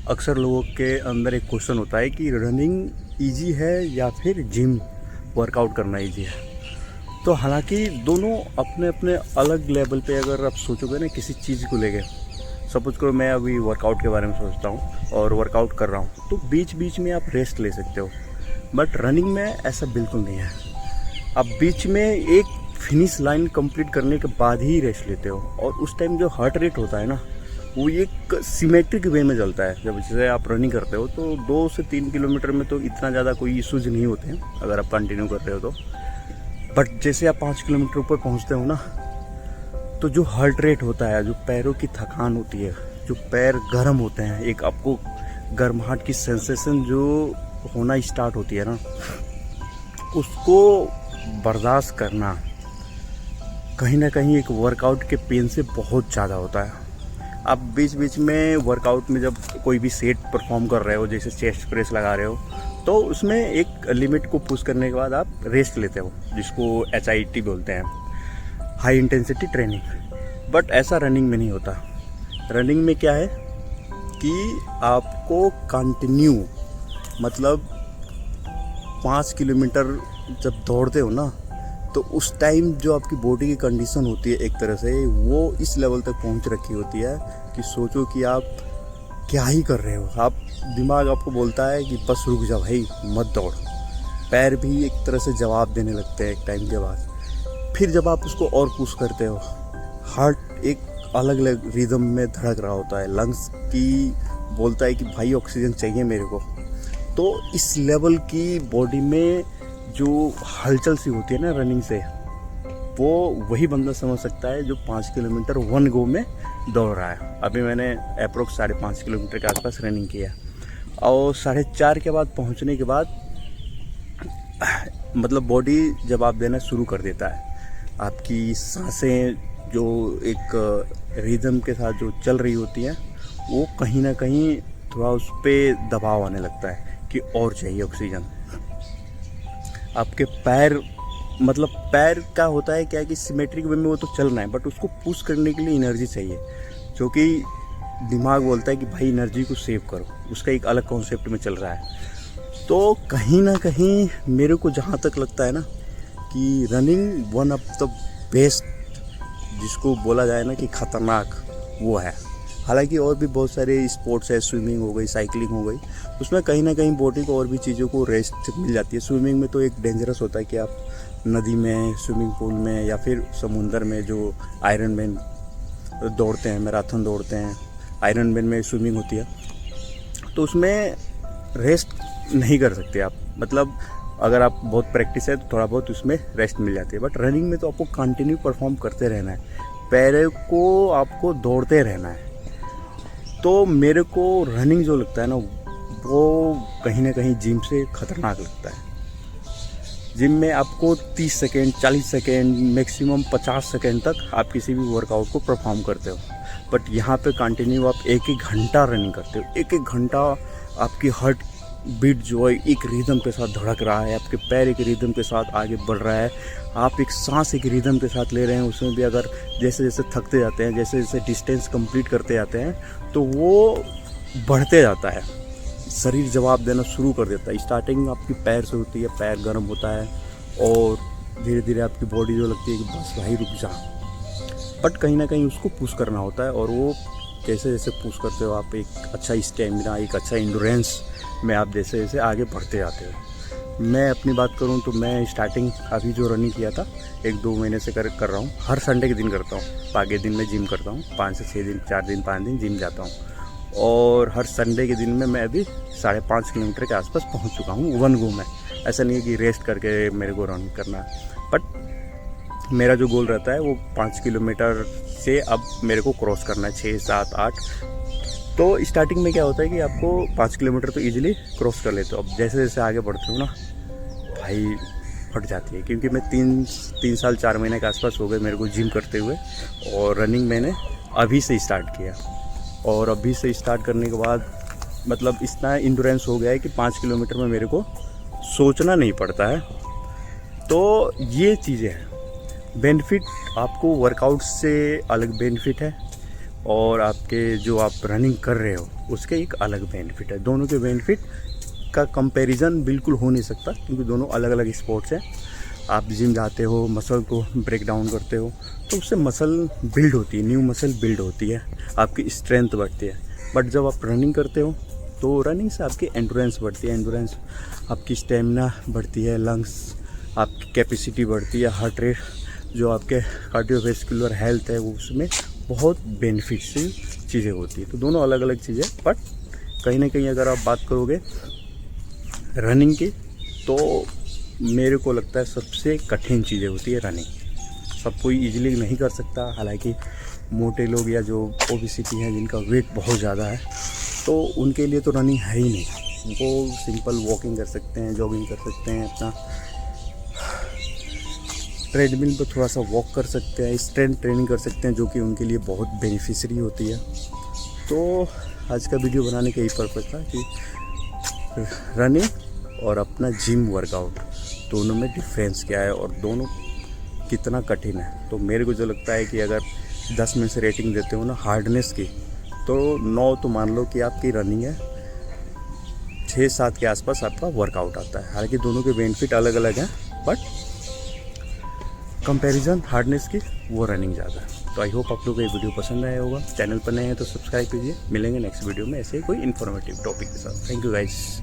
अक्सर लोगों के अंदर एक क्वेश्चन होता है कि रनिंग इजी है या फिर जिम वर्कआउट करना इजी है। तो हालांकि दोनों अपने अपने अलग लेवल पे अगर आप सोचोगे ना किसी चीज़ को लेके, सपोज करो मैं अभी वर्कआउट के बारे में सोचता हूँ और वर्कआउट कर रहा हूँ, तो बीच बीच में आप रेस्ट ले सकते हो। बट रनिंग में ऐसा बिल्कुल नहीं है। आप बीच में एक फिनिश लाइन कंप्लीट करने के बाद ही रेस्ट लेते हो, और उस टाइम जो हार्ट रेट होता है ना, वो एक सिमेट्रिक वे में चलता है। जब जैसे आप रनिंग करते हो तो 2 से 3 किलोमीटर में तो इतना ज़्यादा कोई इश्यूज नहीं होते हैं अगर आप कंटिन्यू कर रहे हो तो। बट जैसे आप 5 किलोमीटर ऊपर पहुंचते हो ना, तो जो हार्ट रेट होता है, जो पैरों की थकान होती है, जो पैर गर्म होते हैं, एक आपको गर्माहट की सेंसेशन जो होना स्टार्ट होती है ना, उसको बर्दाश्त करना कहीं ना कहीं एक वर्कआउट के पेन से बहुत ज़्यादा होता है। आप बीच बीच में वर्कआउट में जब कोई भी सेट परफॉर्म कर रहे हो, जैसे चेस्ट प्रेस लगा रहे हो, तो उसमें एक लिमिट को पुश करने के बाद आप रेस्ट लेते हो, जिसको HIIT बोलते हैं, हाई इंटेंसिटी ट्रेनिंग। बट ऐसा रनिंग में नहीं होता। रनिंग में क्या है कि आपको कंटिन्यू, मतलब 5 किलोमीटर जब दौड़ते हो ना, तो उस टाइम जो आपकी बॉडी की कंडीशन होती है एक तरह से वो इस लेवल तक पहुंच रखी होती है कि सोचो कि आप क्या ही कर रहे हो। आप दिमाग आपको बोलता है कि बस रुक जा भाई, मत दौड़। पैर भी एक तरह से जवाब देने लगते हैं एक टाइम के बाद। फिर जब आप उसको और पुश करते हो, हार्ट एक अलग अलग रिदम में धड़क रहा होता है, लंग्स की बोलता है कि भाई ऑक्सीजन चाहिए मेरे को। तो इस लेवल की बॉडी में जो हलचल सी होती है ना रनिंग से, वो वही बंदा समझ सकता है जो 5 किलोमीटर 1 गो में दौड़ रहा है। अभी मैंने अप्रोक्स 5.5 किलोमीटर के आसपास रनिंग किया, और 4.5 के बाद पहुंचने के बाद मतलब बॉडी जवाब देना शुरू कर देता है। आपकी सांसें जो एक रिदम के साथ जो चल रही होती हैं, वो कहीं ना कहीं थोड़ा उस पर दबाव आने लगता है कि और चाहिए ऑक्सीजन। आपके पैर, मतलब पैर का होता है क्या कि सिमेट्रिक वे में वो तो चलना है, बट उसको पुश करने के लिए एनर्जी चाहिए, जो कि दिमाग बोलता है कि भाई एनर्जी को सेव करो। उसका एक अलग कॉन्सेप्ट में चल रहा है। तो कहीं ना कहीं मेरे को जहाँ तक लगता है ना कि running one of the best, जिसको बोला जाए ना कि खतरनाक, वो है। हालांकि और भी बहुत सारे स्पोर्ट्स है, स्विमिंग हो गई, साइकिलिंग हो गई, उसमें कहीं ना कहीं बॉडी को और भी चीज़ों को रेस्ट मिल जाती है। स्विमिंग में तो एक डेंजरस होता है कि आप नदी में, स्विमिंग पूल में या फिर समुंदर में, जो आयरन मैन दौड़ते हैं, मैराथन दौड़ते हैं, आयरन मैन में स्विमिंग होती है, तो उसमें रेस्ट नहीं कर सकते आप। मतलब अगर आप बहुत प्रैक्टिस है तो थोड़ा बहुत उसमें रेस्ट मिल जाती है। बट रनिंग में तो आपको कंटिन्यू परफॉर्म करते रहना है, पैरों को आपको दौड़ते रहना है। तो मेरे को रनिंग जो लगता है ना, वो कहीं ना कहीं जिम से खतरनाक लगता है। जिम में आपको 30 सेकेंड, 40 सेकेंड, मैक्सिमम 50 सेकेंड तक आप किसी भी वर्कआउट को परफॉर्म करते हो। बट यहाँ पे कंटिन्यू आप 1-1 घंटा रनिंग करते हो। 1-1 घंटा आपकी हार्ट बीट जो है एक रिदम के साथ धड़क रहा है, आपके पैर एक रिदम के साथ आगे बढ़ रहा है, आप एक सांस एक रिदम के साथ ले रहे हैं। उसमें भी अगर जैसे जैसे थकते जाते हैं, जैसे जैसे डिस्टेंस कंप्लीट करते जाते हैं, तो वो बढ़ते जाता है, शरीर जवाब देना शुरू कर देता है। स्टार्टिंग आपकी पैर से होती है, पैर गर्म होता है, और धीरे धीरे आपकी बॉडी जो लगती है कि बस भाई रुक जा। बट कहीं ना कहीं उसको पुश करना होता है, और वो जैसे जैसे पुश करते हो आप एक अच्छा स्टेमिना, एक अच्छा इंडोरेंस में आप जैसे जैसे आगे बढ़ते जाते हो। मैं अपनी बात करूं तो मैं स्टार्टिंग अभी जो रनिंग किया था 1-2 महीने से कर रहा हूं। हर संडे के दिन करता हूं, बाकी दिन में जिम करता हूं। 5 से 6 दिन, 4 दिन 5 दिन जिम जाता हूं, और हर संडे के दिन में मैं अभी 5.5 किलोमीटर के आसपास पहुंच चुका हूं 1 गो में। ऐसा नहीं है कि रेस्ट करके मेरे को रन करना है, बट मेरा जो गोल रहता है वो 5 किलोमीटर से अब मेरे को क्रॉस करना है, 6, 7, 8। तो स्टार्टिंग में क्या होता है कि आपको 5 किलोमीटर तो इजीली क्रॉस कर लेते हो। अब जैसे जैसे आगे बढ़ते हो ना भाई, फट जाती है। क्योंकि मैं 3 साल 4 महीने के आसपास हो गए मेरे को जिम करते हुए, और रनिंग मैंने अभी से स्टार्ट किया। और अभी से स्टार्ट करने के बाद मतलब इतना इंड्योरेंस हो गया है कि 5 किलोमीटर में मेरे को सोचना नहीं पड़ता है। तो ये चीज़ें हैं। बेनिफिट आपको वर्कआउट से अलग बेनिफिट है, और आपके जो आप रनिंग कर रहे हो उसके एक अलग बेनिफिट है। दोनों के बेनिफिट का कंपैरिजन बिल्कुल हो नहीं सकता, क्योंकि दोनों अलग अलग स्पोर्ट्स हैं। आप जिम जाते हो, मसल को ब्रेक डाउन करते हो, तो उससे मसल बिल्ड होती है, न्यू मसल बिल्ड होती है, आपकी स्ट्रेंथ बढ़ती है। बट जब आप रनिंग करते हो तो रनिंग से आपकी एंडोरेंस बढ़ती है, एंडोरेंस आपकी स्टेमिना बढ़ती है, लंग्स आपकी कैपेसिटी बढ़ती है, हार्ट रेट, जो आपके कार्डियोवैस्कुलर हेल्थ है वो उसमें बहुत बेनिफिशियल चीज़ें होती है। तो दोनों अलग अलग चीज़ें, बट कहीं ना कहीं अगर आप बात करोगे रनिंग की, तो मेरे को लगता है सबसे कठिन चीज़ें होती है रनिंग। सब कोई ईजिली नहीं कर सकता, हालांकि मोटे लोग या जो ओबेसिटी हैं, जिनका वेट बहुत ज़्यादा है, तो उनके लिए तो रनिंग है ही नहीं। वो सिंपल वॉकिंग कर सकते हैं, जॉगिंग कर सकते हैं, अपना ट्रेडमिल पर थोड़ा सा वॉक कर सकते हैं, स्ट्रेंथ ट्रेनिंग कर सकते हैं, जो कि उनके लिए बहुत बेनिफिशियरी होती है। तो आज का वीडियो बनाने का यही पर्पज़ था कि रनिंग और अपना जिम वर्कआउट दोनों में डिफरेंस क्या है और दोनों कितना कठिन है। तो मेरे को जो लगता है कि अगर 10 में से रेटिंग देते हो ना हार्डनेस की, तो 9 तो मान लो कि आपकी रनिंग है, 6-7 के आसपास आपका वर्कआउट आता है। हालांकि दोनों के बेनिफिट अलग अलग हैं, बट कंपैरिजन हार्डनेस की वो रनिंग ज़्यादा है। तो आई होप आप लोग को ये वीडियो पसंद आया होगा। चैनल पर नए हैं तो सब्सक्राइब कीजिए। मिलेंगे नेक्स्ट वीडियो में ऐसे ही कोई इन्फॉर्मेटिव टॉपिक के साथ। Thank you guys.